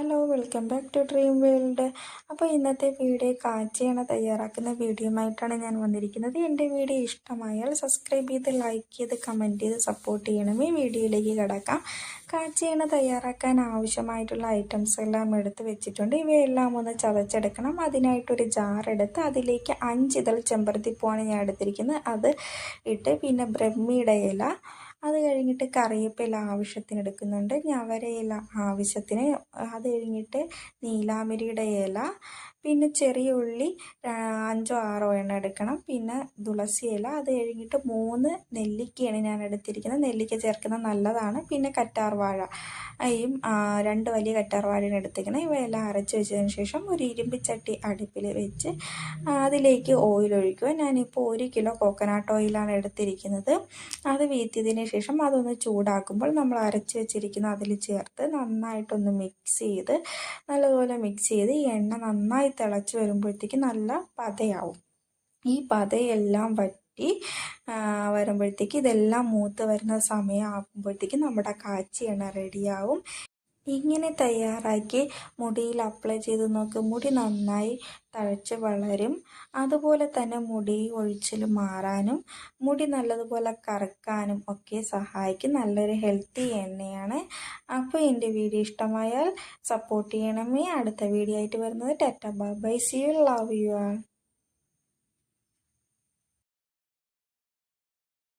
Hello, welcome back to dream world. അപ്പോൾ ഇന്നത്തെ video കാച്ചിയാണ് തയ്യാറാക്കുന്ന വീഡിയോയുമായിട്ടാണ് ഞാൻ വന്നിരിക്കുന്നത്. എൻ്റെ വീഡിയോ ഇഷ്ടമായാൽ സബ്സ്ക്രൈബ് ചെയ്ത് ലൈക്ക് ചെയ്ത് കമൻറ്റ് ചെയ്ത് സപ്പോർട്ട് ചെയ്യണമേ. വീഡിയോയിലേക്ക് കിടക്കാം. കാച്ചിയാണ് തയ്യാറാക്കാൻ ആവശ്യമായിട്ടുള്ള ഐറ്റംസ് എല്ലാം എടുത്ത് വെച്ചിട്ടുണ്ട്. ഇവയെല്ലാം ഒന്ന് ചതച്ചെടുക്കണം. അതിനായിട്ടൊരു ജാർ എടുത്ത് അതിലേക്ക് 5 ഇതൾ ചെമ്പരത്തിപ്പൂവാണ് ഞാൻ എടുത്തിരിക്കുന്നത്. അത് ഇട്ട് പിന്നെ ബ്രഹ്മിയുടെ ഇല, അത് കഴിഞ്ഞിട്ട് കറിവേപ്പില ആവശ്യത്തിന് എടുക്കുന്നുണ്ട്, ഞവരയില ആവശ്യത്തിന്, അത് കഴിഞ്ഞിട്ട് നീലാമ്പരിയുടെ ഇല, പിന്നെ ചെറിയ ഉള്ളി 5 6 എണ്ണം എടുക്കണം, പിന്നെ തുളസി ഇല, അത് കഴിഞ്ഞിട്ട് 3 നെല്ലിക്കയാണ് ഞാൻ എടുത്തിരിക്കുന്നത്. നെല്ലിക്ക ചേർക്കുന്നത് നല്ലതാണ്. പിന്നെ കറ്റാർവാഴ, യും 2 വലിയ കറ്റാർവാഴയാണ് എടുത്തിരിക്കുന്നത്. ഇവയെല്ലാം അരച്ച് വെച്ചതിന് ശേഷം ഒരു ഇരുമ്പ് ചട്ടി അടുപ്പിൽ വെച്ച് അതിലേക്ക് ഓയിൽ ഒഴിക്കുക. ഞാനിപ്പോൾ 1 കിലോ കോക്കനട്ട് ഓയിലാണ് എടുത്തിരിക്കുന്നത്. അത് വീത്തിയതിന് ശേഷം അതൊന്ന് ചൂടാക്കുമ്പോൾ നമ്മൾ അരച്ച് വെച്ചിരിക്കുന്ന അതിൽ ചേർത്ത് നന്നായിട്ടൊന്ന് മിക്സ് ചെയ്ത് നല്ലപോലെ മിക്സ് ചെയ്ത് ഈ എണ്ണ നന്നായി തിളച്ച് വരുമ്പോഴത്തേക്ക് നല്ല പതയാവും. ഈ പതയെല്ലാം വറ്റി വരുമ്പോഴത്തേക്ക് ഇതെല്ലാം മൂത്ത് വരുന്ന സമയമാകുമ്പോഴത്തേക്ക് നമ്മുടെ കാച്ചി എണ്ണ റെഡിയാവും. ഇങ്ങനെ തയ്യാറാക്കി മുടിയിൽ അപ്ലൈ ചെയ്ത് നോക്ക്. മുടി നന്നായി തഴച്ച് വളരും. അതുപോലെ തന്നെ മുടി ഒഴിച്ചിൽ മാറാനും മുടി നല്ലതുപോലെ കറുക്കാനും ഒക്കെ സഹായിക്കും. നല്ലൊരു ഹെൽത്തി എണ്ണയാണ്. അപ്പോൾ എൻ്റെ വീഡിയോ ഇഷ്ടമായാൽ സപ്പോർട്ട് ചെയ്യണമേ. അടുത്ത വീഡിയോ ആയിട്ട് വരുന്നത് tata bye bye, see you, love you all.